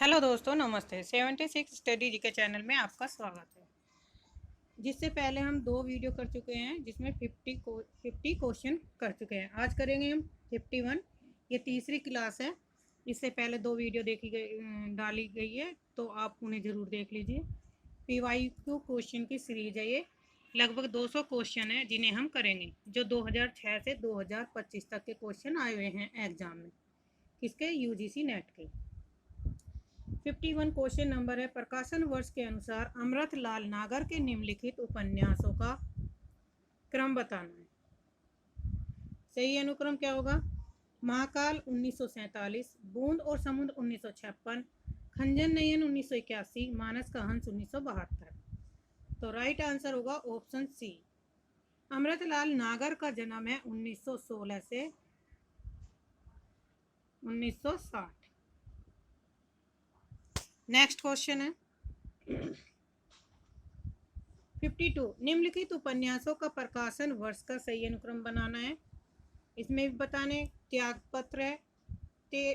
Hello दोस्तों, नमस्ते। 76 study जी के चैनल में आपका स्वागत है। जिससे पहले हम 2 वीडियो कर चुके हैं, जिसमें 50 क्वेश्चन कर चुके हैं। आज करेंगे हम 51। ये तीसरी क्लास है। इससे पहले 2 वीडियो डाली गई है, तो आप उन्हें ज़रूर देख लीजिए। PYQ क्वेश्चन की सीरीज है ये। लगभग 200 क्वेश्चन है जिन्हें हम करेंगे, जो 2006 से 2025 तक के क्वेश्चन आए हुए हैं एग्जाम में, किसके, UGC नेट के। 51 क्वेश्चन नंबर है। प्रकाशन वर्ष के अनुसार अमृतलाल नागर के निम्नलिखित उपन्यासों का क्रम बताना है। सही अनुक्रम क्या होगा? महाकाल 1947, बूंद और समुद्र 1956, खंजन नयन 1981, मानस का हंस 1972। तो राइट आंसर होगा ऑप्शन सी। अमृतलाल नागर का जन्म है 1916 से 1960। नेक्स्ट क्वेश्चन है 52। निम्नलिखित उपन्यासों का प्रकाशन वर्ष का सही अनुक्रम बनाना है। इसमें भी बताने त्यागपत्र है,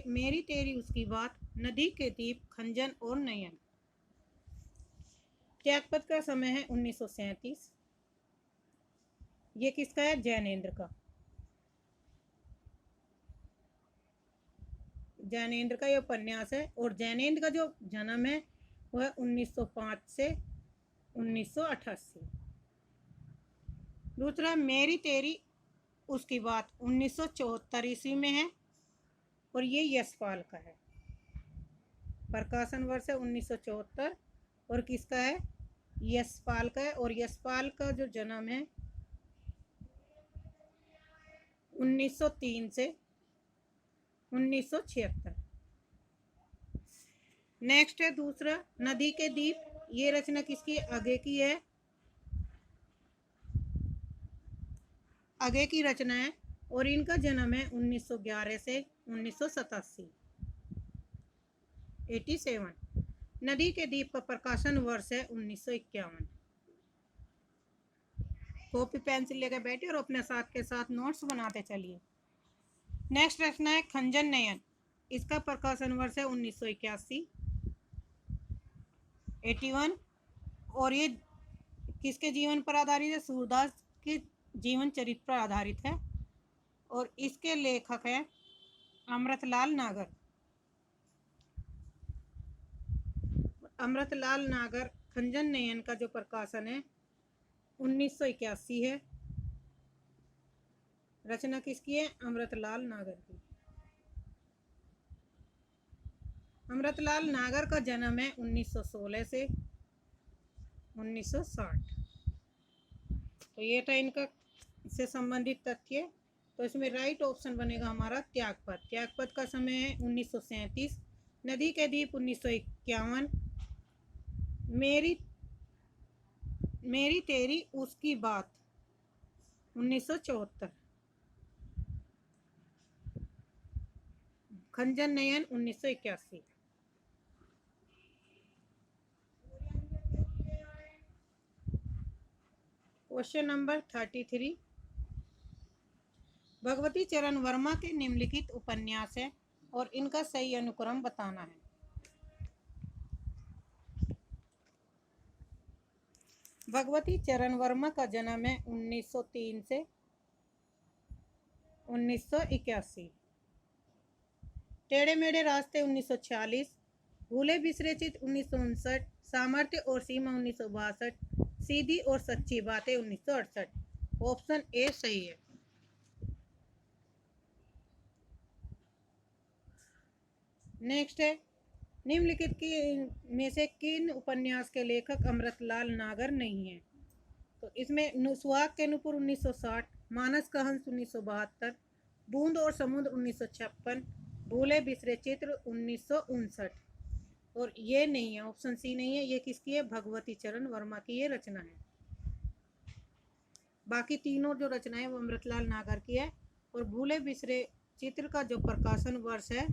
मेरी तेरी उसकी बात, नदी के दीप, खंजन और नयन। त्यागपत्र का समय है 1937। ये किसका है? जैनेन्द्र का। जैनेन्द्र का ये उपन्यास है, और जैनेन्द्र का जो जन्म है वह है 1905 से 1988। दूसरा, मेरी तेरी उसकी बात 1974 ईस्वी में है, और ये यशपाल का है। प्रकाशन वर्ष है 1974, और किसका है? यशपाल का है। और यशपाल का जो जन्म है 1903 से 1976। नेक्स्ट है दूसरा, नदी के दीप। ये रचना किसकी? आगे की है, आगे की रचना है, और इनका जन्म है 1911 से 1987। 87। नदी के दीप का प्रकाशन वर्ष है 1951। कॉपी पेंसिल लेकर बैठे और अपने साथ के साथ नोट्स बनाते चलिए। नेक्स्ट रचना है खंजन नयन। इसका प्रकाशन वर्ष है 1981। 81। और ये किसके जीवन पर आधारित है? सूरदास के जीवन चरित्र पर आधारित है, और इसके लेखक हैं अमृतलाल नागर। अमृतलाल नागर खंजन नयन का जो प्रकाशन है 1981 है। रचना किसकी है? अमृतलाल नागर की। अमृतलाल नागर का जन्म है 1916 से 1960। तो ये था इनका से संबंधित तथ्य। तो इसमें राइट ऑप्शन बनेगा हमारा त्यागपत्र। त्यागपत्र का समय है 1937। नदी के दीप 1951। मेरी मेरी तेरी उसकी बात 1974। खंजन नयन 1981। Question number 33। भगवती चरण वर्मा के निम्नलिखित उपन्यास है, और इनका सही अनुक्रम बताना है। भगवती चरण वर्मा का जन्म है 1903 से 1981। टेढ़े मेढ़े रास्ते 1946, भूले बिसरे चित 1959, सामर्थ्य और सीमा 1962, सीधी और सच्ची बातें 1968। ऑप्शन ए सही है। नेक्स्ट है, निम्नलिखित की में से किन उपन्यास के लेखक अमृतलाल नागर नहीं है? तो इसमें सुहाग के नुपुर 1960, मानस का हंस 1972, बूंद और समुद्र 1956, भूले बिसरे चित्र 1959। और ये नहीं है, ऑप्शन सी नहीं है। ये किसकी है? भगवती चरण वर्मा की ये रचना है। बाकी तीनों जो रचना है वो अमृतलाल नागर की है। और भूले बिसरे चित्र का जो प्रकाशन वर्ष है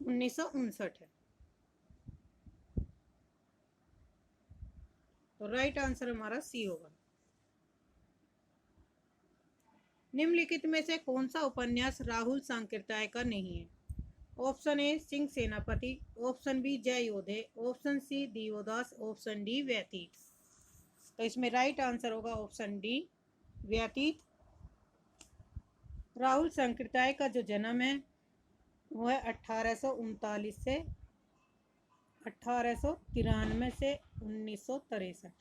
1959 है। तो राइट आंसर हमारा सी होगा। निम्नलिखित में से कौन सा उपन्यास राहुल सांकृत्याय का नहीं है? ऑप्शन ए सिंह सेनापति, ऑप्शन बी जय योधे, option C Divodas, option D व्यतीत। तो इसमें राइट आंसर होगा ऑप्शन डी व्यतीत। राहुल सांकृत्याय का जो जन्म है वो है 1839 से 1893 से 1963।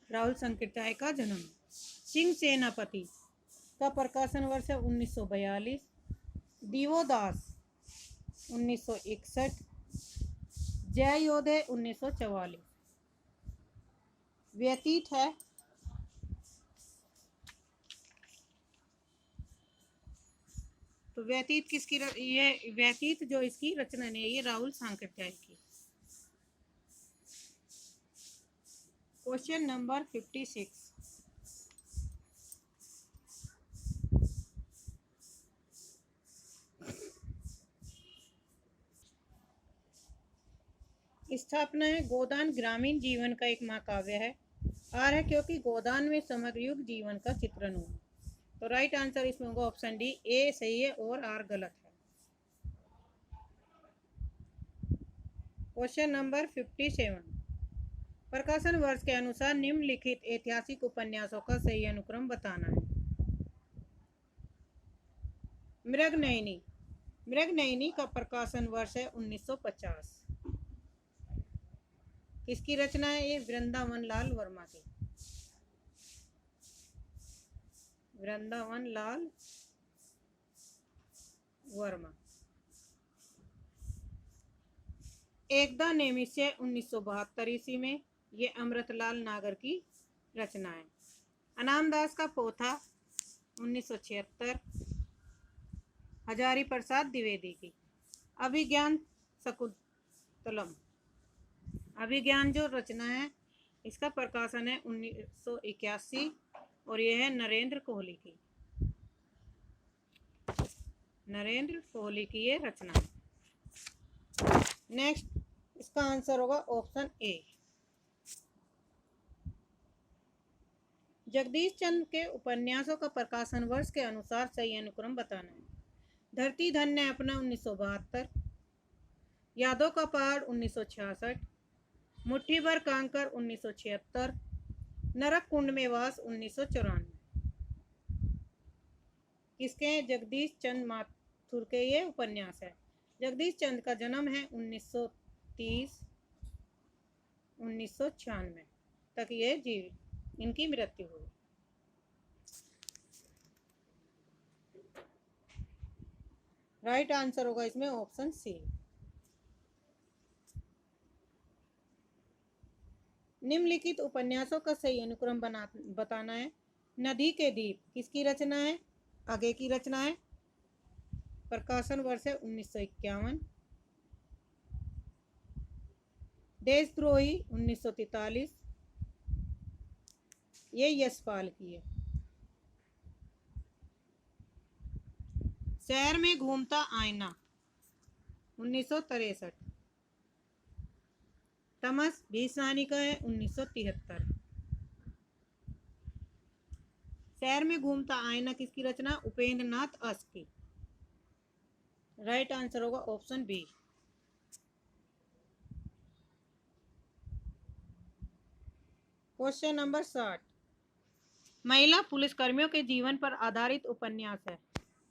राहुल सांकृत्याय का जन्म। सिंह सेनापति का प्रकाशन वर्ष है 1942। दिवोदास 1961। जय योधे 1944। व्यतीत है तो व्यतीत किसकी ये व्यतीत जो इसकी रचना नहीं है ये राहुल सांकृत्याय की। Question number 56। स्थापना है गोदान ग्रामीण जीवन का एक महाकाव्य है। आर है क्योंकि गोदान में समग्र युग जीवन का चित्रण हुआ। तो राइट आंसर इसमें होगा ऑप्शन डी ए सही है और आर गलत है। Question number 57। प्रकाशन वर्ष के अनुसार निम्नलिखित ऐतिहासिक उपन्यासों का सही अनुक्रम बताना है। मृगनयनी। मृगनयनी का प्रकाशन वर्ष है 1950। किसकी रचना है ये? वृंदावन लाल वर्मा की। वृंदावन लाल वर्मा। एकदा नेमिष्य 1972 ईस्वी में, ये अमृतलाल नागर की रचना है। अनामदास का पोथा 1976। हजारी प्रसाद द्विवेदी की। अभिज्ञान शकुंतलम। अभिज्ञान जो रचना है इसका प्रकाशन है 1981 और यह है नरेंद्र कोहली की। नरेंद्र कोहली की ये रचना है। नेक्स्ट इसका आंसर होगा ऑप्शन ए। जगदीश चंद्र के उपन्यासों का प्रकाशन वर्ष के अनुसार सही अनुक्रम बताना है। धरती धन्य अपना 1972। यादों का पहाड़ 1966। मुट्ठी भर कांकर 1976। नरक कुंड में वास 1994। किसके? जगदीश चंद्र माथुर के ये उपन्यास है। जगदीश चंद्र का जन्म है 1930 1996 तक ये जीवित, इनकी मृत्यु हुई। राइट आंसर होगा इसमें ऑप्शन सी। निम्नलिखित उपन्यासों का सही अनुक्रम बताना है। नदी के दीप किसकी रचना है? आगे की रचना है। प्रकाशन वर्ष है 1951। देशद्रोही 1943। ये यशपाल की है। शहर में घूमता आईना 1963। तमस भीषानी का है 1973। शहर में घूमता आईना किसकी रचना? उपेंद्र नाथ अस की। राइट आंसर होगा ऑप्शन बी। Question number 60। महिला पुलिसकर्मियों के जीवन पर आधारित उपन्यास है।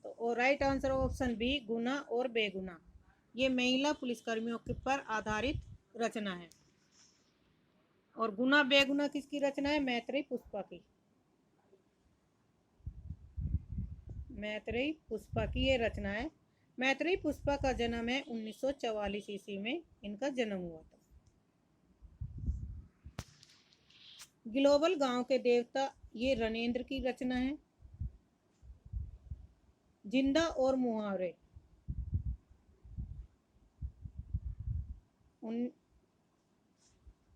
तो राइट आंसर ऑप्शन बी गुना और बेगुना। ये महिला पुलिसकर्मियों के पर आधारित रचना है। और गुना बेगुना किसकी रचना है? मैत्रेयी पुष्पा की। मैत्रेयी पुष्पा की ये रचना है। मैत्रेयी पुष्पा का जन्म है 1944 ईस्वी में, इनका जन्म हुआ था। ग्लोबल गांव के देवता ये रणेंद्र की रचना है। जिंदा और मुहावरे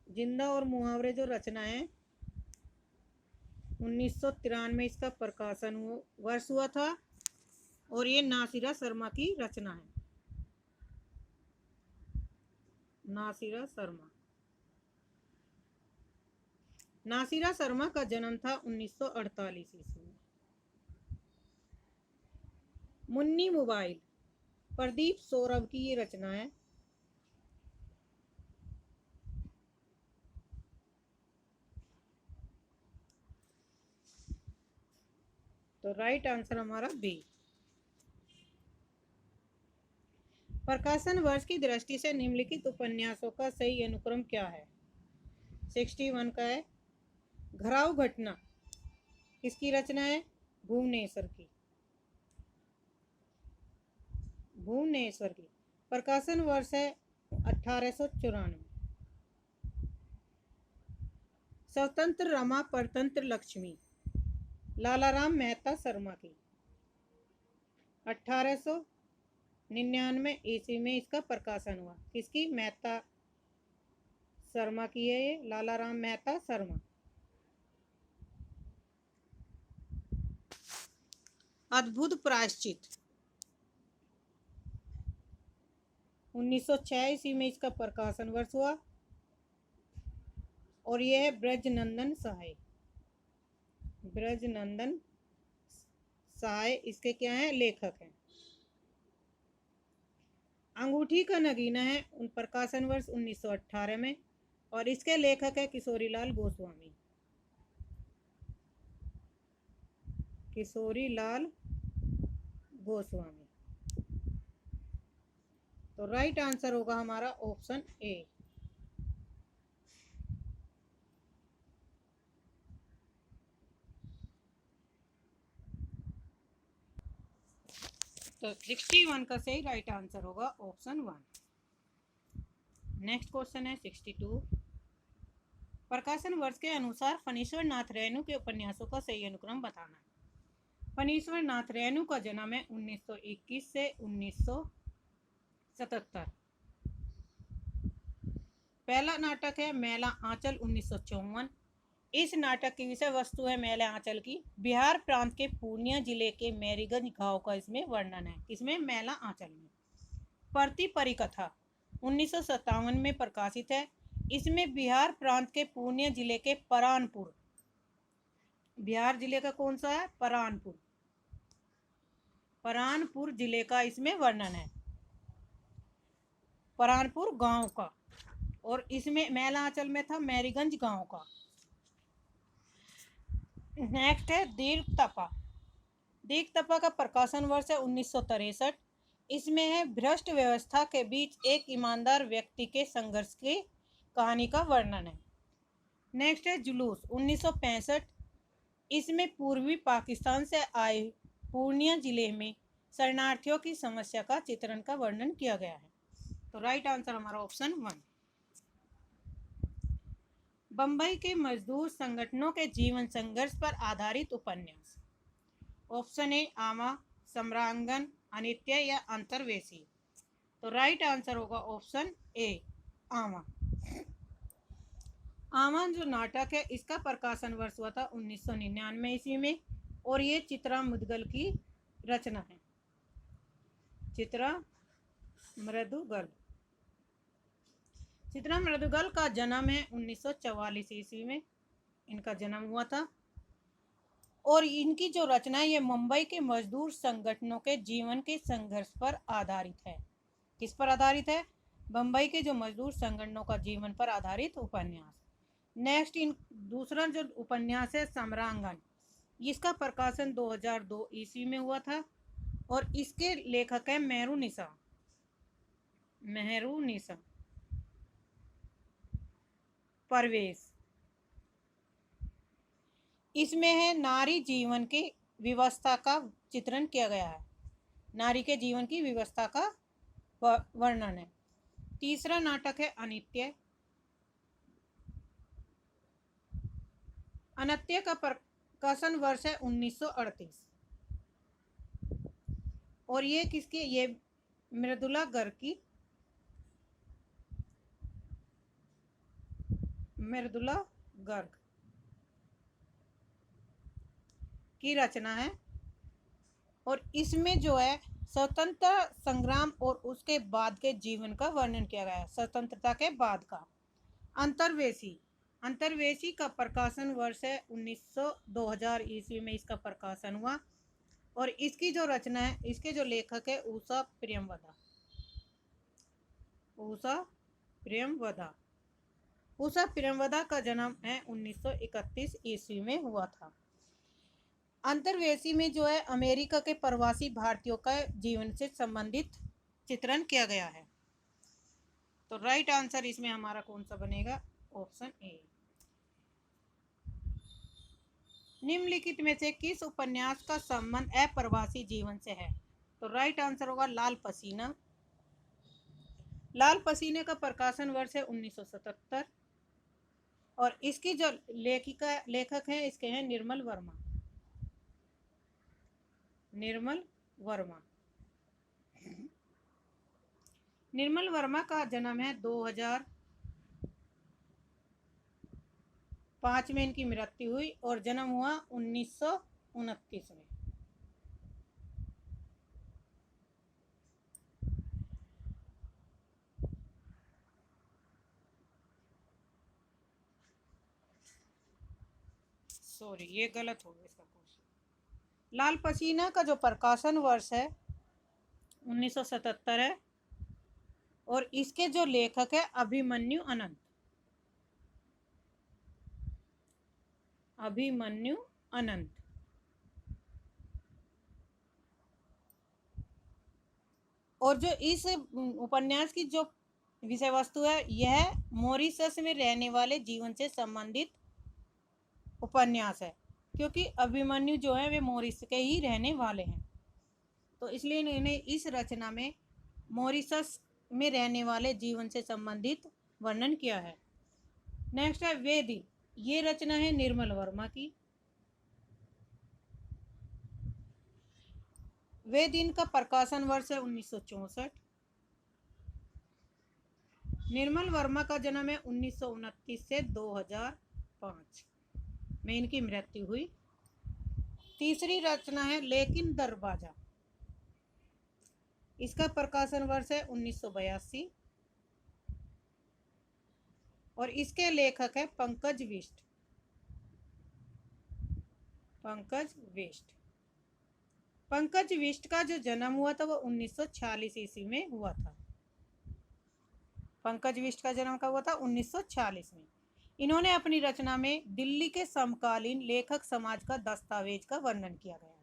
जिंदा और मुहावरे जो रचना है 1993 इसका प्रकाशन वर्ष हुआ था और ये नासिरा शर्मा की रचना है। नासिरा शर्मा। नासिरा शर्मा का जन्म था 1948 ईस्वी में। मुन्नी मोबाइल प्रदीप सौरभ की ये रचना है। तो राइट आंसर हमारा बी। प्रकाशन वर्ष की दृष्टि से निम्नलिखित उपन्यासों का सही अनुक्रम क्या है? 61 का है घराव घटना, किसकी रचना है? भुवनेश्वर की। भुवनेश्वर की। प्रकाशन वर्ष है 1894। स्वतंत्र रमा परतंत्र लक्ष्मी, लालाराम मेहता शर्मा की। 1899 ईस्वी में इसका प्रकाशन हुआ। किसकी? मेहता शर्मा की है ये, लालाराम मेहता शर्मा। अद्भुत प्रायश्चित 1906 ईस्वी में इसका प्रकाशन वर्ष हुआ और यह है ब्रजनंदन सहाय। ब्रजनंदन सहाय इसके क्या हैं? लेखक हैं। अंगूठी का नगीना है उन प्रकाशन वर्ष 1918 में और इसके लेखक है किशोरीलाल गोस्वामी। किशोरीलाल गोस्वामी। तो राइट आंसर होगा हमारा ऑप्शन ए। तो 61 का सही राइट आंसर होगा ऑप्शन 1। नेक्स्ट क्वेश्चन है 62। प्रकाशन वर्ष के अनुसार फणीश्वर नाथ रेणु के उपन्यासों का सही अनुक्रम बताना। फणीश्वर नाथ रेणु का जन्म है 1921 से 1977। पहला नाटक है मैला आंचल 1954। इस नाटक की विषय वस्तु है मैला आंचल की। बिहार प्रांत के पूर्णिया जिले के मैरीगंज गांव का इसमें वर्णन है। किसमें? मैला आंचल में। प्रति परिकथा 1957 में प्रकाशित है। इसमें बिहार प्रांत के पूर्णिया जिले के परानपुर, बिहार जिले का कौन सा है? परानपुर। परानपुर जिले का इसमें वर्णन है, परानपुर गांव का। और इसमें मैला आंचल में था मैरीगंज गांव का। नेक्स्ट है दीर्घ तपा। दीर्घ तपा का प्रकाशन वर्ष है 1963। इसमें है भ्रष्ट व्यवस्था के बीच एक ईमानदार व्यक्ति के संघर्ष की कहानी का वर्णन है। नेक्स्ट है जुलूस 1965। इसमें पूर्वी पाकिस्तान से आए पूर्णिया जिले में शरणार्थियों की समस्या का चित्रण का वर्णन किया गया है। तो राइट आंसर हमारा ऑप्शन 1। बंबई के मजदूर संगठनों के जीवन संघर्ष पर आधारित उपन्यास। ऑप्शन ए आमा, सम्रांगन, अनित्य या अंतर्वेशी। तो राइट आंसर होगा ऑप्शन ए आमा। आमा जो नाटक है इसका प्रकाशन वर्ष हुआ था 1999 ईस्वी में और ये चित्रा मुदगल की रचना है। चित्रा मृदुगल। चित्रा मृदुगल का जन्म है 1944 ईस्वी में इनका जन्म हुआ था और इनकी जो रचना है ये मुंबई के मजदूर संगठनों के जीवन के संघर्ष पर आधारित है। किस पर आधारित है? बम्बई के जो मजदूर संगठनों का जीवन पर आधारित उपन्यास। नेक्स्ट इन दूसरा जो उपन्यास है सम्रांगन, इसका प्रकाशन 2002 ईस्वी में हुआ था और इसके लेखक है मेहरुनिसा। मेहरुनिसा परवेश। इसमें है नारी जीवन की व्यवस्था का चित्रण किया गया है। नारी के जीवन की व्यवस्था का वर्णन है। तीसरा नाटक है अनित्य। अनित्य का प्रकाशन वर्ष है 1938 और ये किसकी? ये मृदुला गर्ग की, मृदुला गर्ग की रचना है और इसमें जो है स्वतंत्रता संग्राम और उसके बाद के जीवन का वर्णन किया गया है। स्वतंत्रता के बाद का। अंतर्वेशी। अंतर्वेशी का प्रकाशन वर्ष है 2000 ईस्वी में इसका प्रकाशन हुआ और इसकी जो रचना है, इसके जो लेखक है उषा प्रियमवदा। उषा प्रियमवदा। उषा प्रियमवदा का जन्म है 1931 ईस्वी में हुआ था। अंतर्वेशी में जो है अमेरिका के प्रवासी भारतीयों का जीवन से संबंधित चित्रण किया गया है। तो राइट आंसर इसमें हमारा कौन सा बनेगा? Option A. निम्नलिखित में से किस उपन्यास का संबंध अप्रवासी जीवन से है? तो राइट आंसर होगा लाल पसीना। लाल पसीने का प्रकाशन वर्ष है 1977 और इसकी जो लेखक हैं इसके हैं निर्मल वर्मा। निर्मल वर्मा। निर्मल वर्मा का जन्म है 2005 में इनकी मृत्यु हुई और जन्म हुआ 1929 में। सॉरी, ये गलत हो गया इसका क्वेश्चन। लाल पसीना का जो प्रकाशन वर्ष है 1977 है और इसके जो लेखक है अभिमन्यु अनंत। अभिमन्यु अनंत। और जो इस उपन्यास की जो विषय वस्तु है यह मॉरिशस में रहने वाले जीवन से संबंधित उपन्यास है, क्योंकि अभिमन्यु जो है वे मॉरिशस के ही रहने वाले हैं, तो इसलिए इन्होंने इस रचना में मॉरिशस में रहने वाले जीवन से संबंधित वर्णन किया है। नेक्स्ट है वे दिन। ये रचना है निर्मल वर्मा की। वे दिन का प्रकाशन वर्ष है 1964। निर्मल वर्मा का जन्म है 1929 से 2005 में इनकी मृत्यु हुई। तीसरी रचना है लेकिन दरवाजा। इसका प्रकाशन वर्ष है 1982 और इसके लेखक है पंकज बिष्ट। पंकज बिष्ट। पंकज बिष्ट का जो जन्म हुआ था वो 1946 ईस्वी में हुआ था। पंकज बिष्ट का जन्म कब हुआ था? 1946 में। इन्होंने अपनी रचना में दिल्ली के समकालीन लेखक समाज का दस्तावेज का वर्णन किया गया है।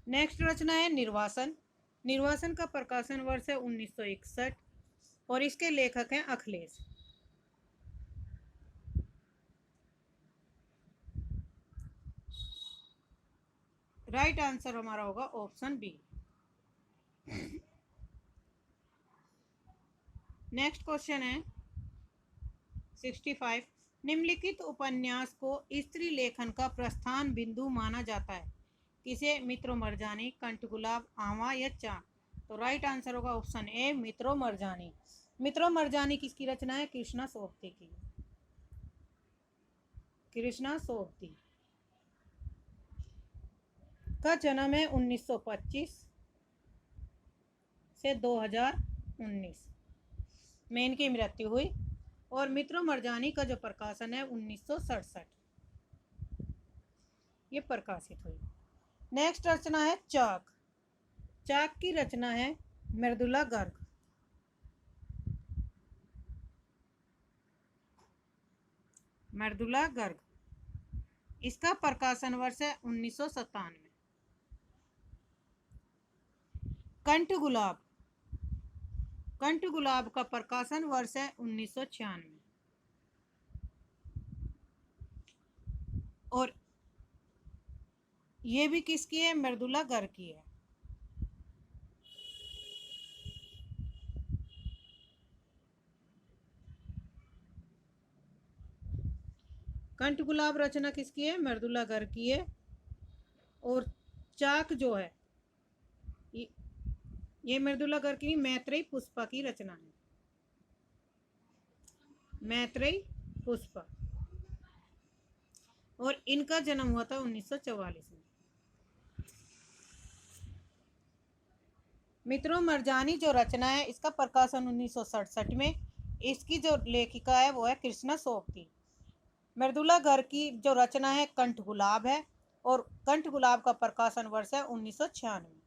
नेक्स्ट रचना है निर्वासन। निर्वासन का प्रकाशन वर्ष है 1961 और इसके लेखक हैं अखिलेश। राइट आंसर हमारा होगा ऑप्शन बी। नेक्स्ट क्वेश्चन है 65। निम्नलिखित उपन्यास को स्त्री लेखन का प्रस्थान बिंदु माना जाता है? किसे? मित्रो मरजानी, कंठगुलाब, आवा या चांद? तो राइट आंसर होगा ऑप्शन ए मित्रो मरजानी। मित्रो मरजानी किसकी रचना है? कृष्णा सोबती की। कृष्णा सोबती का जन्म है 1925 से 2019 में इनकी मृत्यु हुई और मित्रो मरजानी का जो प्रकाशन है 1967 ये प्रकाशित हुई। नेक्स्ट रचना है चाक। चाक की रचना है मृदुला गर्ग। मृदुला गर्ग। इसका प्रकाशन वर्ष है 1997। कंठ गुलाब। कंठ गुलाब का प्रकाशन वर्ष है 1996 और ये भी किसकी है? मृदुला गर्ग की है। कंठ गुलाब रचना किसकी है? मृदुला गर्ग की है। और चाक जो है ये मृदुला गर्ग की मैत्रेयी पुष्पा की रचना है। मैत्रेयी पुष्पा और इनका जन्म हुआ था 1944 में। मित्रो मरजानी जो रचना है इसका प्रकाशन 1967 में। इसकी जो लेखिका है वो है कृष्णा सोबती। मृदुला गर्ग की जो रचना है कंठ गुलाब है और कंठ गुलाब का प्रकाशन वर्ष है 1996।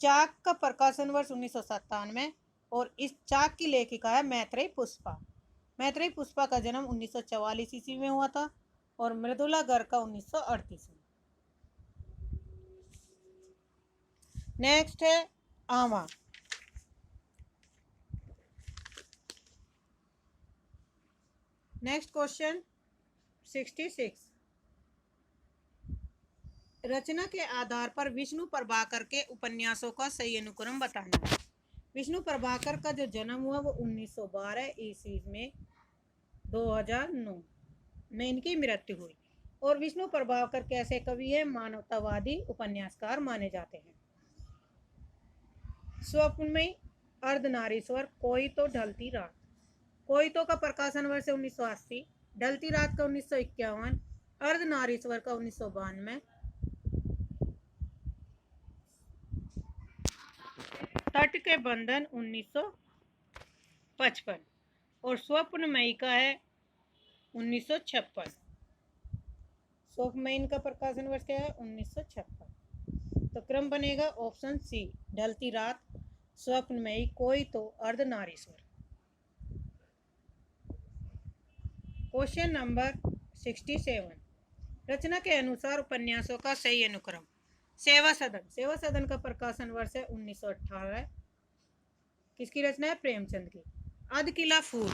चाक का प्रकाशन वर्ष 1997 और इस चाक की लेखिका है मैत्रेयी पुष्पा। मैत्रेयी पुष्पा का जन्म 1944 ईस्वी में हुआ था और मृदुला गर्ग का 1938 में। नेक्स्ट है आमा। Next question 66। रचना के आधार पर विष्णु प्रभाकर के उपन्यासों का सही अनुक्रम बताना है। विष्णु प्रभाकर का जो जन्म हुआ वो 1912 ईस्वी में 2009 में इनकी मृत्यु हुई। और विष्णु प्रभाकर कैसे कवि है? मानवतावादी उपन्यासकार माने जाते हैं। स्वप्नमयी, अर्धनारीश्वर, कोई तो, ढलती रात। कोई तो का प्रकाशन वर्ष 1980, ढलती रात का 1951, अर्धनारीश्वर का 1992, तट के बंधन 1955 और स्वप्नमयी का है 1956। स्वप्नमयी का प्रकाशन वर्ष क्या है? 1956। तो क्रम बनेगा ऑप्शन सी, ढलती रात, स्वप्नमयी, कोई तो, अर्धनारीश्वर। Question number 67। रचना के अनुसार उपन्यासों का सही अनुक्रम। सेवा सदन। सेवा सदन का प्रकाशन वर्ष है 1918। किसकी रचना है? प्रेमचंद की। अधकिला फूल।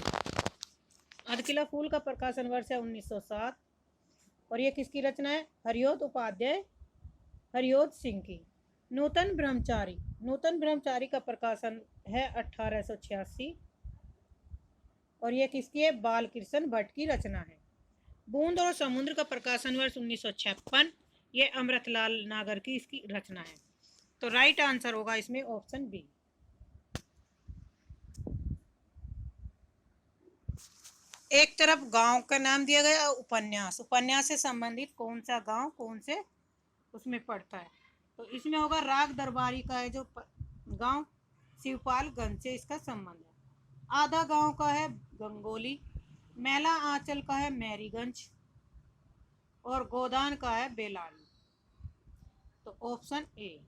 अधकिला फूल का प्रकाशन वर्ष है 1907 और ये किसकी रचना है? हरियोध उपाध्याय, हरियोध सिंह की। नूतन ब्रह्मचारी। नूतन ब्रह्मचारी का प्रकाशन है 1886 और ये किसकी है? बालकृष्ण भट्ट की रचना है। बूंद और समुद्र का प्रकाशन वर्ष 1956, ये अमृतलाल नागर की इसकी रचना है। तो राइट आंसर होगा इसमें ऑप्शन बी। एक तरफ गांव का नाम दिया गया, उपन्यास। उपन्यास से संबंधित कौन सा गांव कौन से उसमें पड़ता है? तो इसमें होगा राग दरबारी का है जो गांव, शिवपालगंज से इसका संबंध है। आधा गांव का है गंगोली, मैला आंचल का है मैरीगंज और गोदान का है बेलाली। तो ऑप्शन ए।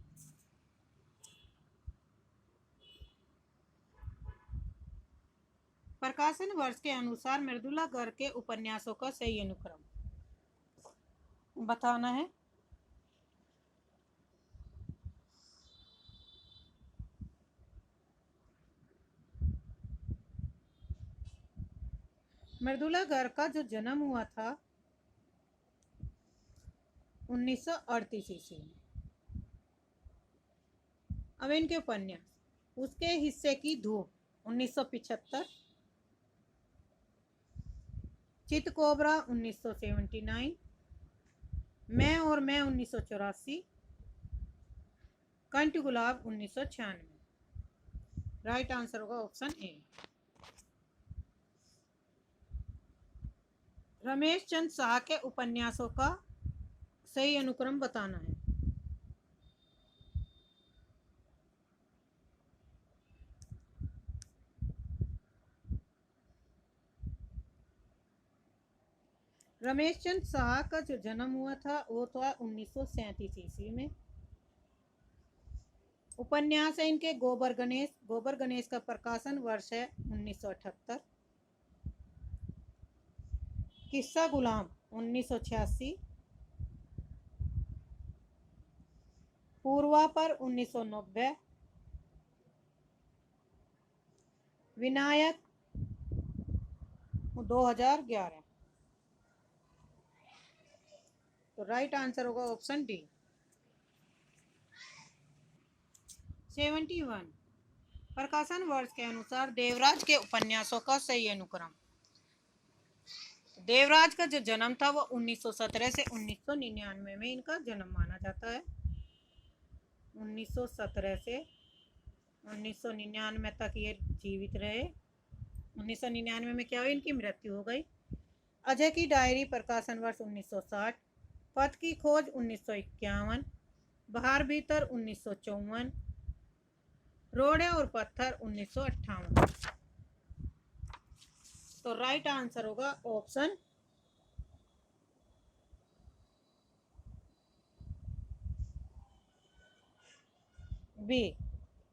प्रकाशन वर्ष के अनुसार मृदुला गर्ग के उपन्यासों का सही अनुक्रम बताना है। मृदुला गर्ग का जो जन्म हुआ था 1938 ईस्वी में। अब इनके उपन्यास। उसके हिस्से की धूप 1975, चितकोबरा 1979, मैं और मैं 1984, कंठ गुलाब 1996। राइट आंसर होगा ऑप्शन ए। रमेश चंद्र शाह के उपन्यासों का सही अनुक्रम बताना है। रमेश चंद्र शाह का जो जन्म हुआ था वो था 1937 ईस्वी में। उपन्यास है इनके गोबर गणेश। गोबर गणेश का प्रकाशन वर्ष है 1978। किस्सा गुलाम 1986, पूर्वा पर 1990, विनायक 2011। तो राइट आंसर होगा ऑप्शन डी। 71। प्रकाशन वर्ष के अनुसार देवराज के उपन्यासों का सही अनुक्रम। देवराज का जो जन्म था वो 1917 से 1999 में इनका जन्म माना जाता है। 1917 से 1999 तक ये जीवित रहे। 1999 में क्या हुई? इनकी मृत्यु हो गई। अजय की डायरी प्रकाशन वर्ष 1960, पथ की खोज 1951, बाहर भीतर 1954, रोड़े और पत्थर 1958। तो राइट आंसर होगा ऑप्शन बी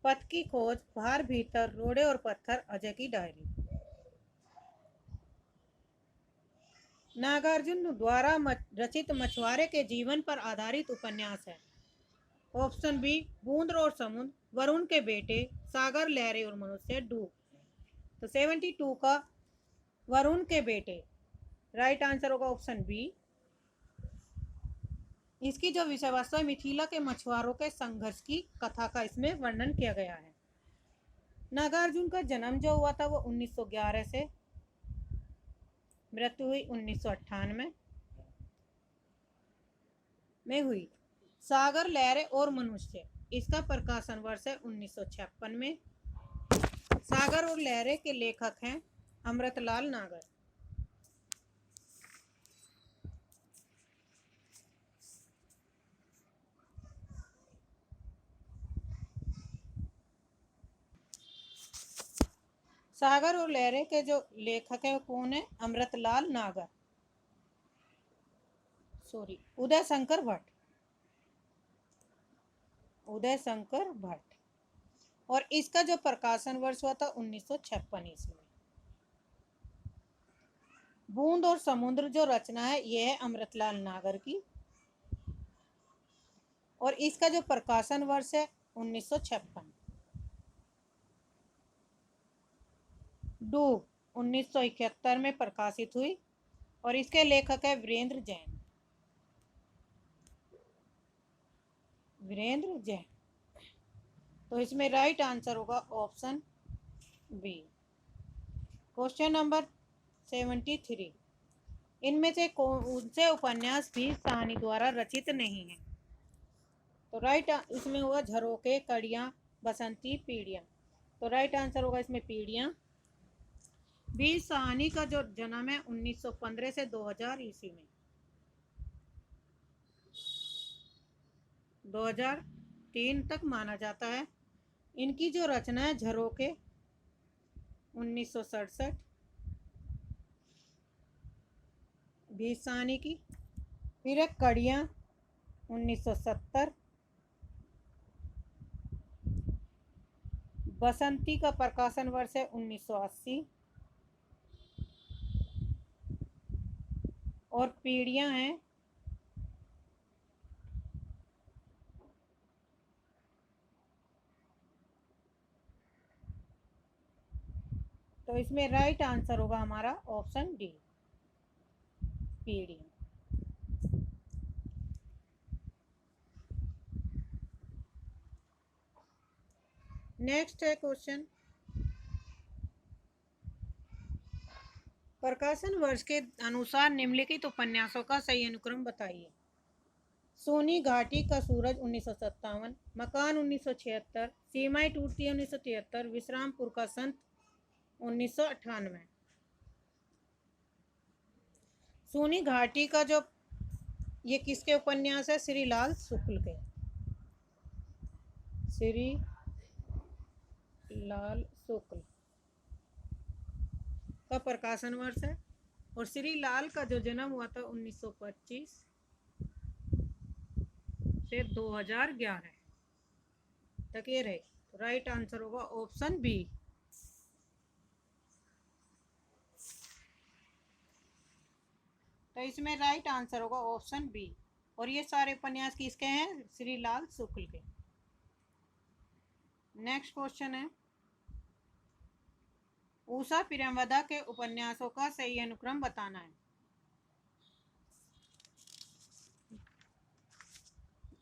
पथ की खोज, बाहर भीतर, रोड़े और पत्थर, अजय की डायरी। नागार्जुन द्वारा रचित मछुआरे के जीवन पर आधारित उपन्यास है। ऑप्शन बी बूंद और समुद्र, वरुण के बेटे, सागर, लहरें और मनुष्य, डूब। तो 72 का वरुण के बेटे राइट आंसर होगा ऑप्शन बी। इसकी जो विषय वस्तु है मिथिला के मछुआरों के संघर्ष की कथा का इसमें वर्णन किया गया है। नागार्जुन का जन्म जो हुआ था वो 1911 से, मृत्यु हुई 1998 में हुई। सागर, लहरें और मनुष्य, इसका प्रकाशन वर्ष है 1956 में। सागर और लहरें के लेखक हैं अमृतलाल नागर। सागर और लहरें के जो लेखक है कौन है? अमृतलाल नागर, सॉरी उदय शंकर भट्ट, उदय शंकर भट्ट। और इसका जो प्रकाशन वर्ष हुआ था 1956 ईस्वी में। बूंद और समुद्र जो रचना है यह है अमृतलाल नागर की, और इसका जो प्रकाशन वर्ष है 1956। डूब 1971 में प्रकाशित हुई, और इसके लेखक है वीरेंद्र जैन, वीरेंद्र जैन। तो इसमें राइट आंसर होगा ऑप्शन बी। क्वेश्चन नंबर 73, इनमें से कौन से उपन्यास भी साहनी द्वारा रचित नहीं है? तो राइट इसमें होगा झरोके, कड़ियाँ, बसंती, पीढ़ियाँ। तो राइट आंसर होगा इसमें पीढ़ियाँ। बी साहनी का जो जन्म है 1915 से 2000 ईस्वी में, 2003 तक माना जाता है। इनकी जो रचना है झरोके 1967, बी साहनी की। फिर है कड़ियाँ 1970, बसंती का प्रकाशन वर्ष है 1980, और पीढ़ियाँ हैं तो इसमें राइट आंसर होगा हमारा ऑप्शन डी, पीढ़ियाँ। नेक्स्ट है क्वेश्चन, प्रकाशन वर्ष के अनुसार निम्नलिखित उपन्यासों का सही अनुक्रम बताइए। सोनी घाटी का सूरज 1957, मकान 1976, सीमाएं टूटती है 1973, विश्रामपुर का संत 1998। सोनी घाटी का जो ये किसके उपन्यास है? श्री लाल शुक्ल के, श्री लाल शुक्ल का प्रकाशन वर्ष है। और श्री लाल का जो जन्म हुआ था 1925 से 2011 तक ये रहे। तो राइट आंसर होगा ऑप्शन बी। तो इसमें राइट आंसर होगा ऑप्शन बी। और ये सारे उपन्यास किसके हैं? श्री लाल शुक्ल के। नेक्स्ट क्वेश्चन है, उषा प्रियंवदा के उपन्यासों का सही अनुक्रम बताना है।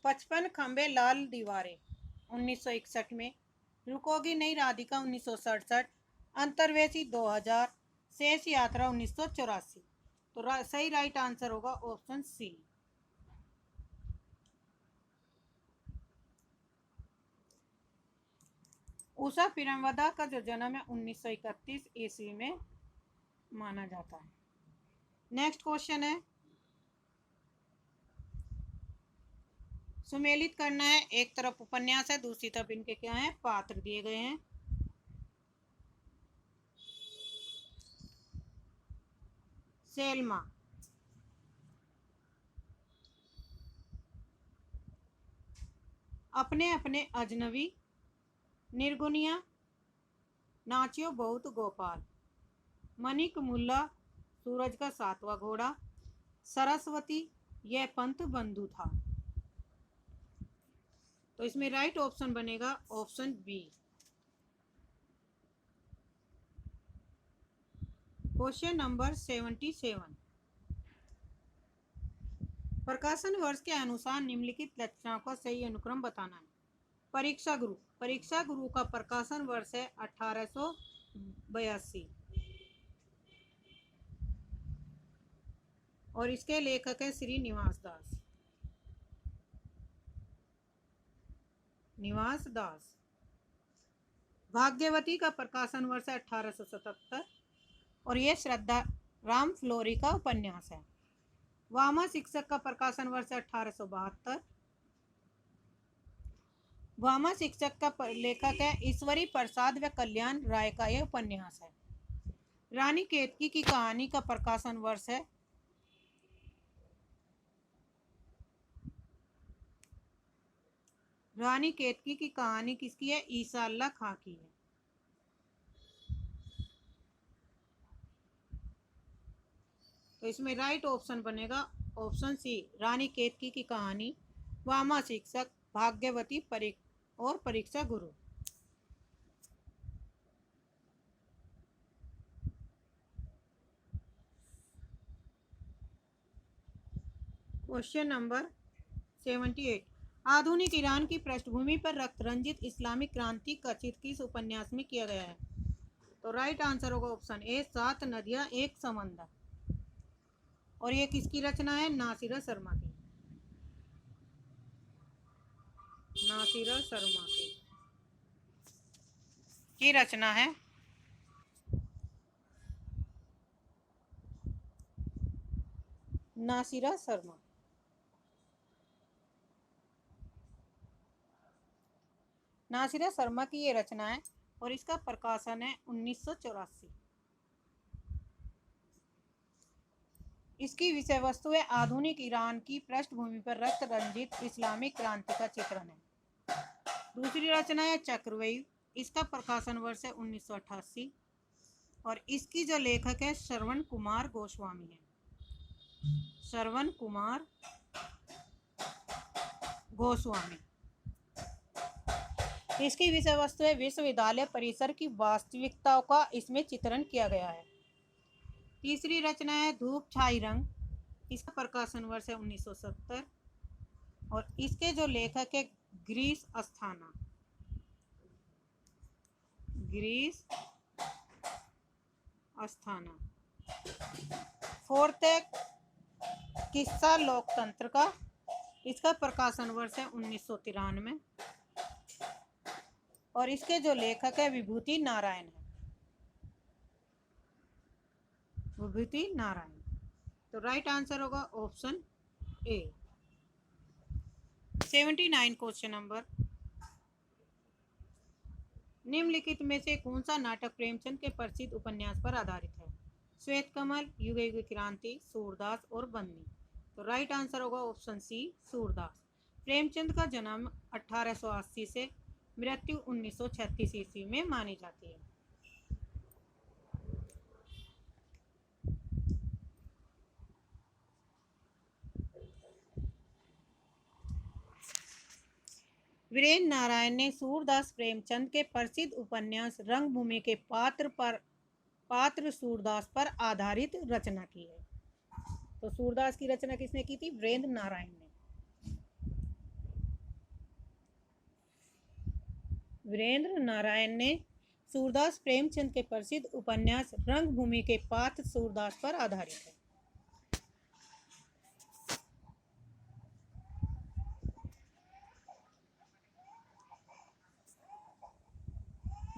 55 खंबे लाल दीवारें 1961 में, रुकोगी नहीं राधिका 1967, अंतर्वेशी 2000, शेष यात्रा 1984। तो सही राइट आंसर होगा ऑप्शन सी। उषा प्रियंवदा का जो जन्म है 1931 ईस्वी में माना जाता है। नेक्स्ट क्वेश्चन है, सुमेलित करना है। एक तरफ उपन्यास है, दूसरी तरफ इनके क्या है? पात्र दिए गए हैं। सेल्मा, अपने अपने अजनबी, निर्गुनिया, नाचियो बहुत गोपाल, मनिक मुल्ला, सूरज का सातवां घोड़ा, सरस्वती, यह पंथ बंधु था। तो इसमें राइट ऑप्शन बनेगा ऑप्शन बी। Question number 77। प्रकाशन वर्ष के अनुसार निम्नलिखित रचनाओं का सही अनुक्रम बताना है। परीक्षा गुरु, परीक्षा गुरु का प्रकाशन वर्ष है 1882 और इसके लेखक है श्री निवास दास। निवास दास। भाग्यवती का प्रकाशन वर्ष है 1877 और यह श्रद्धा राम फ्लोरी का उपन्यास है। वामा शिक्षक का प्रकाशन वर्ष है 1872। वामा शिक्षक का लेखक है ईश्वरी प्रसाद व कल्याण राय का यह उपन्यास है। रानी केतकी की कहानी का प्रकाशन वर्ष है रानी केतकी की कहानी किसकी है? ईसा अल्लाह खां की है। तो इसमें राइट ऑप्शन बनेगा ऑप्शन सी, रानी केतकी की कहानी, वामा शिक्षक, भाग्यवती और परीक्षा गुरु। Question number 78। आधुनिक ईरान की पृष्ठभूमि पर रक्त रंजित इस्लामिक क्रांति का चित्र किस उपन्यास में किया गया है? तो राइट आंसर होगा ऑप्शन ए, 7 नदियां एक समंदर। और ये किसकी रचना है? नासिरा शर्मा की। नासिरा शर्मा की रचना है। नासिरा शर्मा। नासिरा शर्मा की ये रचना है और इसका प्रकाशन है 1984। इसकी विषय वस्तु है आधुनिक ईरान की पृष्ठभूमि पर रक्त रंजित इस्लामिक क्रांति का चित्रण है। दूसरी रचना है चक्रव्यूह, इसका प्रकाशन वर्ष है 1988 और इसकी जो लेखक है श्रवण कुमार गोस्वामी है। श्रवण कुमार गोस्वामी। इसकी विषय वस्तु है विश्वविद्यालय परिसर की वास्तविकताओं का इसमें चित्रण किया गया है। तीसरी रचना है धूप छाई रंग, इसका प्रकाशन वर्ष है 1970 और इसके जो लेखक है गिरीश अस्थाना। गिरीश अस्थाना। फोर्थ है किस्सा लोकतंत्र का, इसका प्रकाशन वर्ष है 1993 और इसके जो लेखक है विभूति नारायण है। विभूति नारायण। तो राइट आंसर होगा ऑप्शन ए। 79 question number. निम्नलिखित में से कौन सा नाटक प्रेमचंद के प्रसिद्ध उपन्यास पर आधारित है? श्वेत कमल, युग युग क्रांति, सूरदास और बंदी। तो राइट आंसर होगा ऑप्शन सी, सूरदास। प्रेमचंद का जन्म 1880 से मृत्यु 1936 ईस्वी में मानी जाती है। वीरेंद्र नारायण ने सूरदास प्रेमचंद के प्रसिद्ध उपन्यास रंगभूमि के पात्र सूरदास पर आधारित रचना की है। तो सूरदास की रचना किसने की थी? वीरेंद्र नारायण ने। वीरेंद्र नारायण ने सूरदास प्रेमचंद के प्रसिद्ध उपन्यास रंगभूमि के पात्र सूरदास पर आधारित है।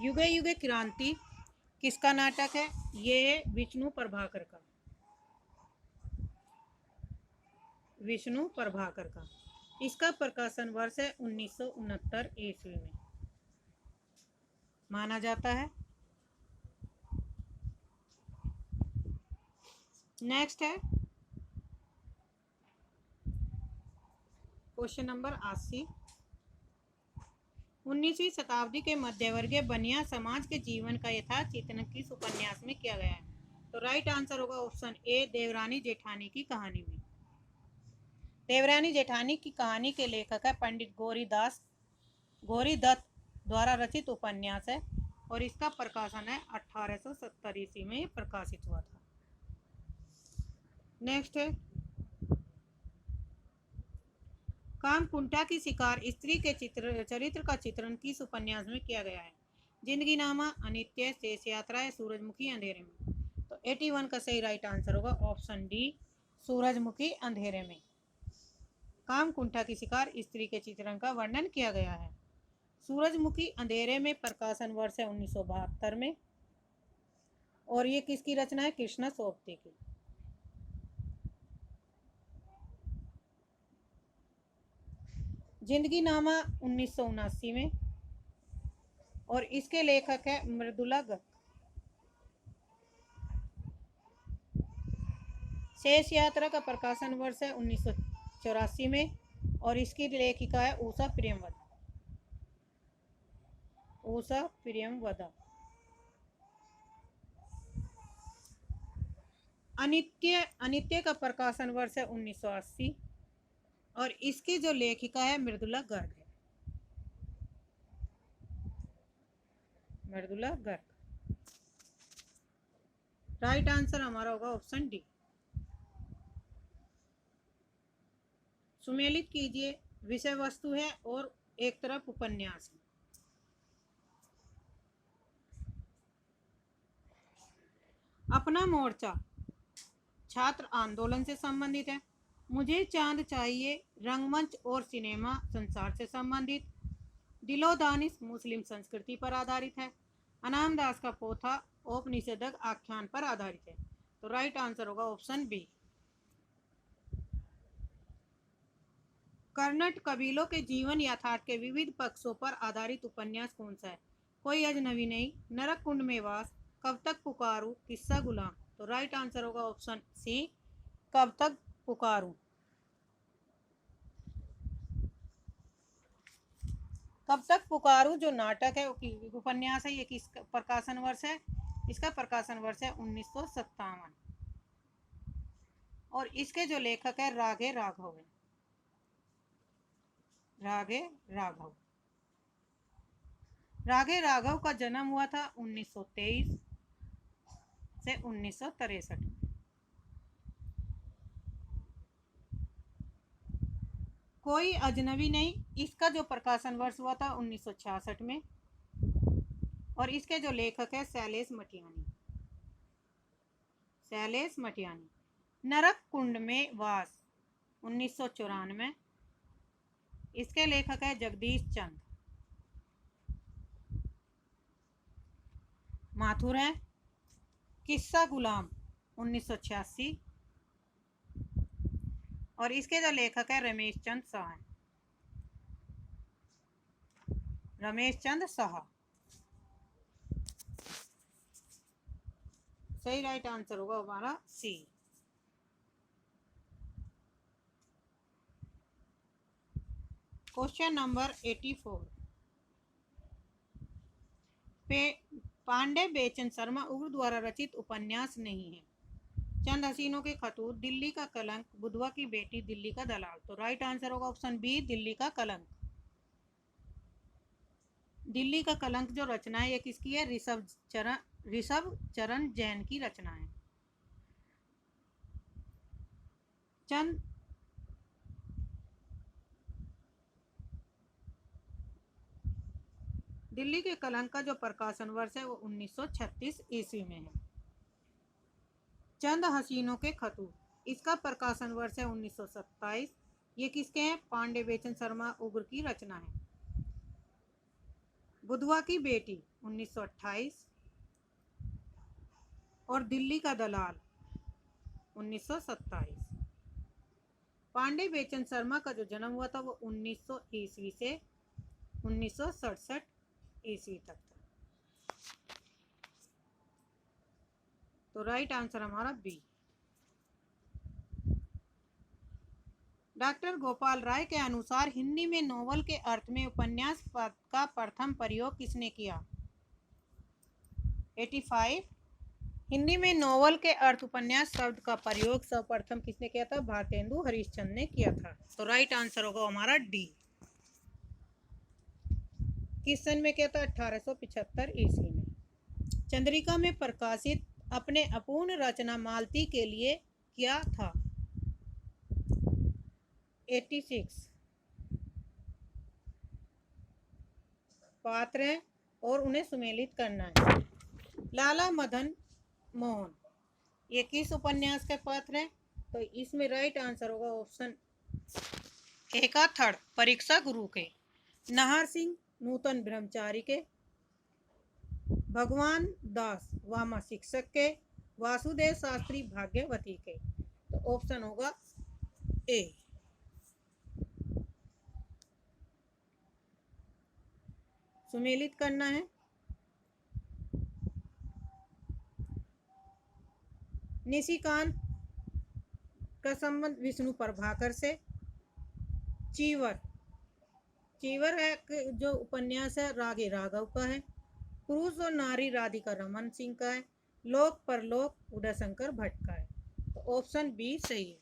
युगे युगे क्रांति किसका नाटक है? ये है विष्णु प्रभाकर का। विष्णु प्रभाकर का। इसका प्रकाशन वर्ष है 1969 ईस्वी में माना जाता है। नेक्स्ट है क्वेश्चन नंबर 80। 19वीं शताब्दी के मध्यवर्गीय बनिया समाज के जीवन का यथार्थ चित्रण किस उपन्यास में किया गया है? तो राइट आंसर होगा ऑप्शन ए, देवरानी जेठानी की कहानी में। देवरानी जेठानी की कहानी के लेखक है पंडित गौरीदत्त द्वारा रचित उपन्यास है और इसका प्रकाशन है 1870 ईस्वी में प्रकाशित हुआ था। नेक्स्ट है, कामकुंठा की शिकार स्त्री के चरित्र का चित्रण किस उपन्यास में किया गया है? जिंदगी नामा, अनित्य, शेष यात्रा है, सूरजमुखी अंधेरे में। तो 81 का सही राइट आंसर होगा ऑप्शन डी, सूरजमुखी अंधेरे में। कामकुंठा की शिकार स्त्री के चित्रण का वर्णन किया गया है। सूरजमुखी अंधेरे में प्रकाशन वर्ष है 1972 में और ये किसकी रचना है? कृष्णा सोबती की। जिंदगी नामा 1979 में और इसके लेखक है मृदुला गर्ग। शेष यात्रा का प्रकाशन वर्ष है 1984 में और इसकी लेखिका है उषा प्रियमवदा। अनित्य का प्रकाशन वर्ष है 1980 और इसकी जो लेखिका है मृदुला गर्ग है। मृदुला गर्ग। राइट आंसर हमारा होगा ऑप्शन डी। सुमेलित कीजिए, विषय वस्तु है और एक तरफ उपन्यास है। अपना मोर्चा छात्र आंदोलन से संबंधित है। मुझे चांद चाहिए रंगमंच और सिनेमा संसार से संबंधित। दिलो दानिश मुस्लिम संस्कृति पर आधारित है। अनाम दास का पोथा औपनिषदक आख्यान पर आधारित है। तो राइट आंसर होगा ऑप्शन बी। कर्नट कबीलों के जीवन यथार्थ के विविध पक्षों पर आधारित उपन्यास कौन सा है? कोई अजनबी नहीं, नरक कुंड में वास, कब तक पुकारूं, किस्सा गुलाम। तो राइट आंसर होगा ऑप्शन सी, कब तक पुकारूं। कब तक पुकारूं जो नाटक है, उपन्यास है, ये किस प्रकाशन वर्ष है? इसका प्रकाशन वर्ष है 1957 और इसके जो लेखक है राघे राघव है। राघे राघव का जन्म हुआ था 1923 से 1963 में। कोई अजनबी नहीं, इसका जो प्रकाशन वर्ष हुआ था 1966 में और इसके जो लेखक है शैलेश मटियानी। नरक कुंड में वास 1994, इसके लेखक है जगदीश चंद। माथुर है। किस्सा गुलाम 1986 और इसके जो लेखक है रमेश चंद साहा। सही राइट आंसर होगा हमारा सी। Question number 84। पांडे बेचन शर्मा उग्र द्वारा रचित उपन्यास नहीं है। चंद हसीनों के खतूत, दिल्ली का कलंक, बुधवा की बेटी, दिल्ली का दलाल। तो राइट आंसर होगा ऑप्शन बी, दिल्ली का कलंक। दिल्ली का कलंक जो रचना है ये किसकी है? ऋषभ चरण जैन की रचना है। दिल्ली के कलंक का जो प्रकाशन वर्ष है वो 1936 ईस्वी में है। चंद हसीनों के खतूत, इसका प्रकाशन वर्ष है 1927। ये किसके हैं? पांडे बेचन शर्मा उग्र की रचना है। बुधवा की बेटी 1928 और दिल्ली का दलाल 1927। पांडे बेचन शर्मा का जो जन्म हुआ था वो 1900 ईस्वी से 1967 ईस्वी तक था। तो राइट आंसर हमारा बी। डॉक्टर गोपाल राय के अनुसार हिंदी में नोवेल के अर्थ में उपन्यास पद का प्रथम प्रयोग किसने किया? 85। हिंदी में नोवेल के अर्थ उपन्यास शब्द का प्रयोग सर्वप्रथम किसने किया था? भारतेंदु हरिश्चंद्र ने किया था। तो राइट आंसर होगा हमारा डी। किस सन में किया था? 1875 ईस्वी में। चंद्रिका में प्रकाशित अपने अपूर्ण रचना मालती के लिए क्या था? 86 पात्र हैं और उन्हें सुमेलित करना है। लाला मदन मोहन ये किस उपन्यास के पात्र हैं? तो इसमें राइट आंसर होगा ऑप्शन ए का थर्ड, परीक्षा गुरु के। नाहर सिंह नूतन ब्रह्मचारी के, भगवान दास वामा शिक्षक के, वासुदेव शास्त्री भाग्यवती के। तो ऑप्शन होगा ए। सुमेलित करना है। निशिकांत का संबंध विष्णु प्रभाकर से। चीवर चीवर है जो उपन्यास है रागे राघव का है। पुरुष और नारी राधिका रमन सिंह का है। लोक परलोक उदय शंकर भट्ट का है। तो ऑप्शन बी सही है।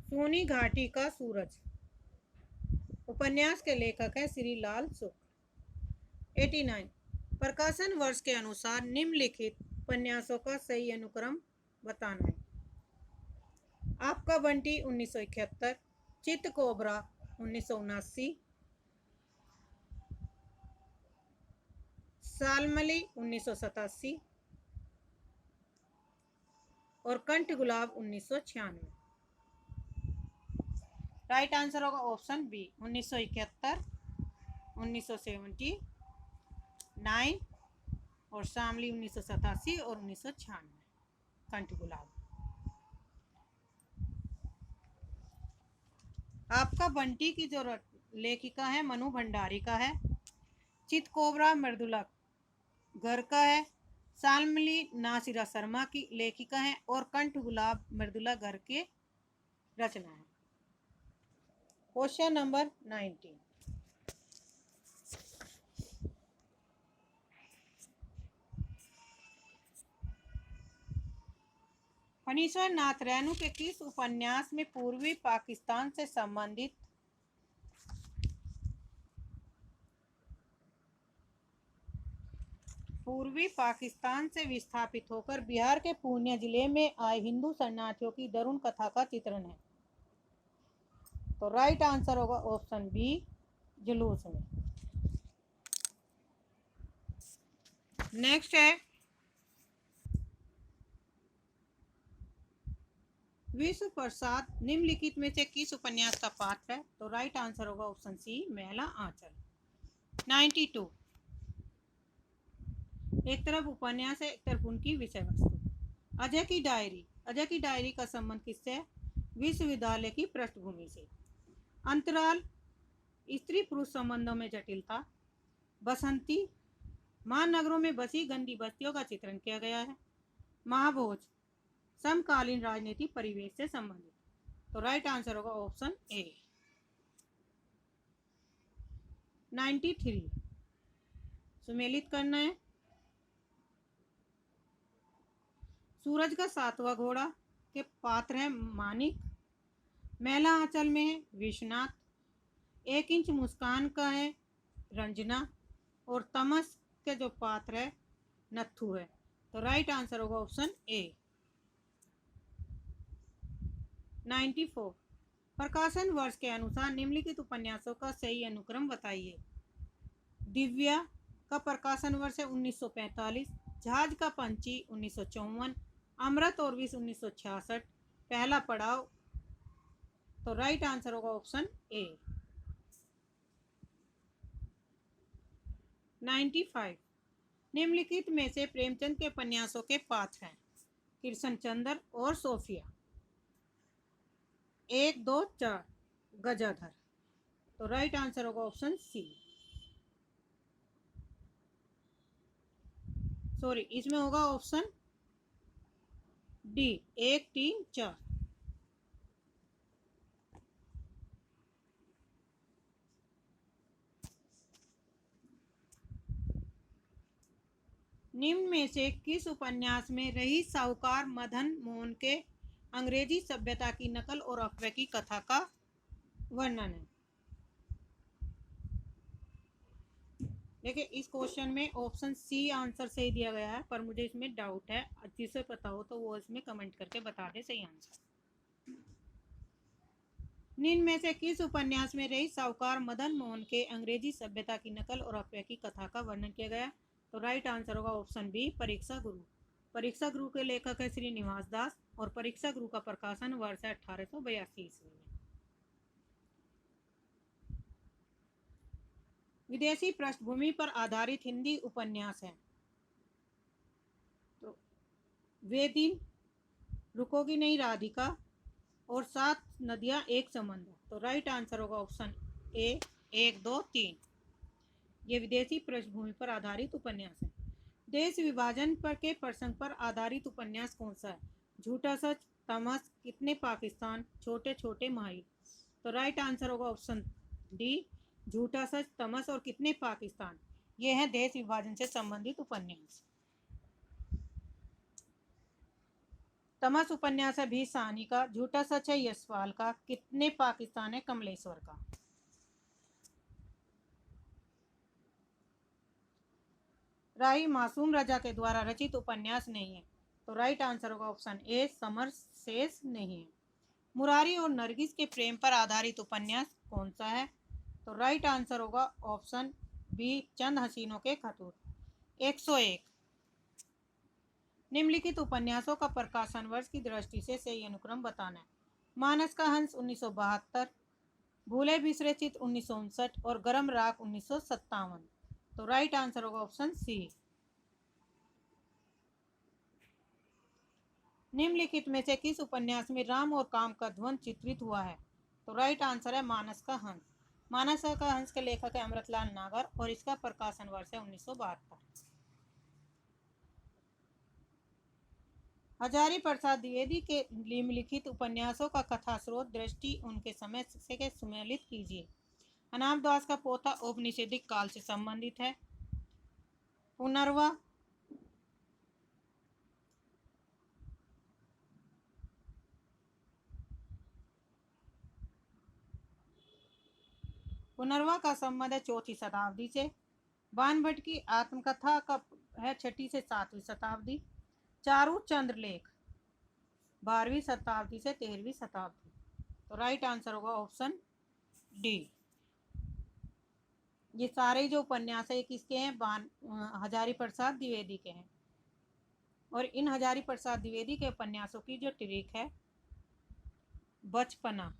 सोनी घाटी का सूरज उपन्यास के लेखक है श्री लाल शुक्ल। 89 प्रकाशन वर्ष के अनुसार निम्नलिखित उपन्यासों का सही अनुक्रम बताना है। आपका बंटी 1971, चित्त कोबरा 1979, सालमली 1987 और कंठ गुलाब 1996। राइट आंसर होगा ऑप्शन बी 1971, 1979 और शामली 1987 और 1996। कंठ गुलाब। आपका बंटी की जो लेखिका है मनु भंडारी का है। चित कोबरा मृदुला घर का है। सालमली नासिरा शर्मा की लेखिका है और कंठ गुलाब मृदुला घर के रचना है। Question number 19। फणीश्वर नाथ रेणु के किस उपन्यास में पूर्वी पाकिस्तान से संबंधित पूर्वी पाकिस्तान से विस्थापित होकर बिहार के पूर्णिया जिले में आए हिंदू शरणार्थियों की दरुण कथा का चित्रण है? तो राइट आंसर होगा ऑप्शन बी जुलूस में। नेक्स्ट है विश्व प्रसाद निम्नलिखित में से किस उपन्यास का पात्र है? तो राइट आंसर होगा ऑप्शन सी महिला आंचल। 92 एक तरफ उपन्यास है एक तरफ उनकी विषय वस्तु। अजय की डायरी का संबंध किससे है? विश्वविद्यालय की पृष्ठभूमि से। अंतराल स्त्री पुरुष संबंधों में जटिलता। बसंती महानगरों में बसी गंदी बस्तियों का चित्रण किया गया है। महाभोज समकालीन राजनीतिक परिवेश से संबंधित। तो राइट आंसर होगा ऑप्शन ए। 93 सुमेलित करना है। सूरज का सातवां घोड़ा के पात्र हैं मानिक। महिला आंचल में है विश्वनाथ। 1 इंच मुस्कान का है रंजना और तमस के जो पात्र है नत्थु है। तो राइट आंसर होगा ऑप्शन ए। 94 प्रकाशन वर्ष के अनुसार निम्नलिखित उपन्यासों का सही अनुक्रम बताइए। दिव्या का प्रकाशन वर्ष है 1945, जहाज का पंछी 1954, अमृत और विष 1966, पहला पड़ाव। तो राइट आंसर होगा ऑप्शन ए। 95 निम्नलिखित में से प्रेमचंद के उपन्यासों के पात्र हैं कृष्ण चंद्र और सोफिया। 1, 2, 4 गजाधर। तो राइट आंसर होगा ऑप्शन सी। सॉरी इसमें होगा ऑप्शन डी 1, 3, 4। निम्न में से किस उपन्यास में रईस साहूकार मदन मोहन के अंग्रेजी सभ्यता की नकल और अफवाह की कथा का वर्णन है? देखिए, इस क्वेश्चन में ऑप्शन सी आंसर सही दिया गया है, पर मुझे इसमें डाउट है। जिसे पता हो तो वो इसमें कमेंट करके बता दे सही आंसर। निम्न में से किस उपन्यास में रईस साहूकार मदन मोहन के अंग्रेजी सभ्यता की नकल और अफवाह की कथा का वर्णन किया गया? तो राइट आंसर होगा ऑप्शन बी, परीक्षा गुरु। परीक्षा गुरु के लेखक है श्रीनिवास दास और परीक्षा गुरु का प्रकाशन वर्ष है 1882 ईस्वी में। विदेशी पृष्ठभूमि पर आधारित हिंदी उपन्यास है? तो वे दिन, रुकोगी नहीं राधिका और 7 नदियां एक समंदर। तो राइट आंसर होगा ऑप्शन ए, 1, 2, 3। ये विदेशी पृष्ठभूमि पर आधारित उपन्यास है। देश विभाजन पर के प्रसंग पर आधारित उपन्यास कौन सा है? झूठा सच, तमस, कितने पाकिस्तान, छोटे छोटे महायुद्ध। तो राइट आंसर होगा ऑप्शन डी, झूठा सच, तमस और कितने पाकिस्तान। ये है देश विभाजन से संबंधित उपन्यास। तमस उपन्यास है भी साहनी का, झूठा सच है यशपाल का, कितने पाकिस्तान है कमलेश्वर का। राही मासूम रजा के द्वारा रचित उपन्यास नहीं है। तो राइट आंसर होगा ऑप्शन ए, समर शेष नहीं है। मुरारी और नरगिस के प्रेम पर आधारित उपन्यास कौन सा है? तो राइट आंसर होगा ऑप्शन बी, चंद हसीनों के खतूत। 101। निम्नलिखित उपन्यासों का प्रकाशन वर्ष की दृष्टि से सही अनुक्रम बताना है। मानस का हंस 1972, भूले बिसरे चित 1959 और गरम राख 1957। तो राइट आंसर होगा ऑप्शन सी। निम्नलिखित में से किस उपन्यास में राम और काम का द्वंद चित्रित हुआ है? तो राइट आंसर है मानस का हंस। मानस का हंस के लेखक है अमृतलाल नागर और इसका प्रकाशन वर्ष है 1972। हजारी प्रसाद द्विवेदी के निम्नलिखित उपन्यासों का कथा स्रोत दृष्टि उनके समय से सुमेलित कीजिए। अनाम दास का पोथा औपनिषदिक काल से संबंधित है। पुनर्वा, पुनर्वा का संबंध है 4वीं शताब्दी से। बाणभट्ट की आत्मकथा का है 6वीं से 7वीं शताब्दी। चारू चंद्रलेख 12वीं शताब्दी से 13वीं शताब्दी। तो राइट आंसर होगा ऑप्शन डी। ये सारे जो उपन्यास है किसके हैं? हजारी प्रसाद द्विवेदी के हैं। और इन हजारी प्रसाद द्विवेदी के उपन्यासों की जो तारीख है, बचपना,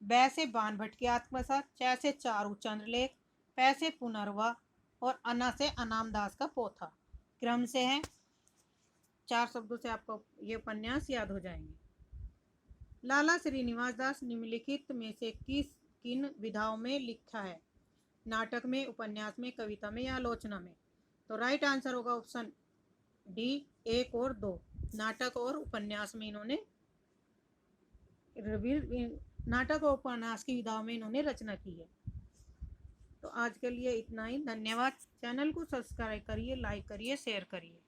वैसे बाणभट्ट की आत्मकथा, जैसे चारू चंद्रलेख, पैसे पुनर्वा और अना से अनाम दास का पोथा। क्रम से है। 4 शब्दों से आपको ये उपन्यास याद हो जाएंगे। लाला श्रीनिवास दास निम्नलिखित में से किन विधाओं में लिखा है? नाटक में, उपन्यास में, कविता में या आलोचना में? तो राइट आंसर होगा ऑप्शन डी, 1 और 2। नाटक और उपन्यास में इन्होंने नाटक और उपन्यास की विधाओं में इन्होंने रचना की है। तो आज के लिए इतना ही। धन्यवाद। चैनल को सब्सक्राइब करिए, लाइक करिए, शेयर करिए।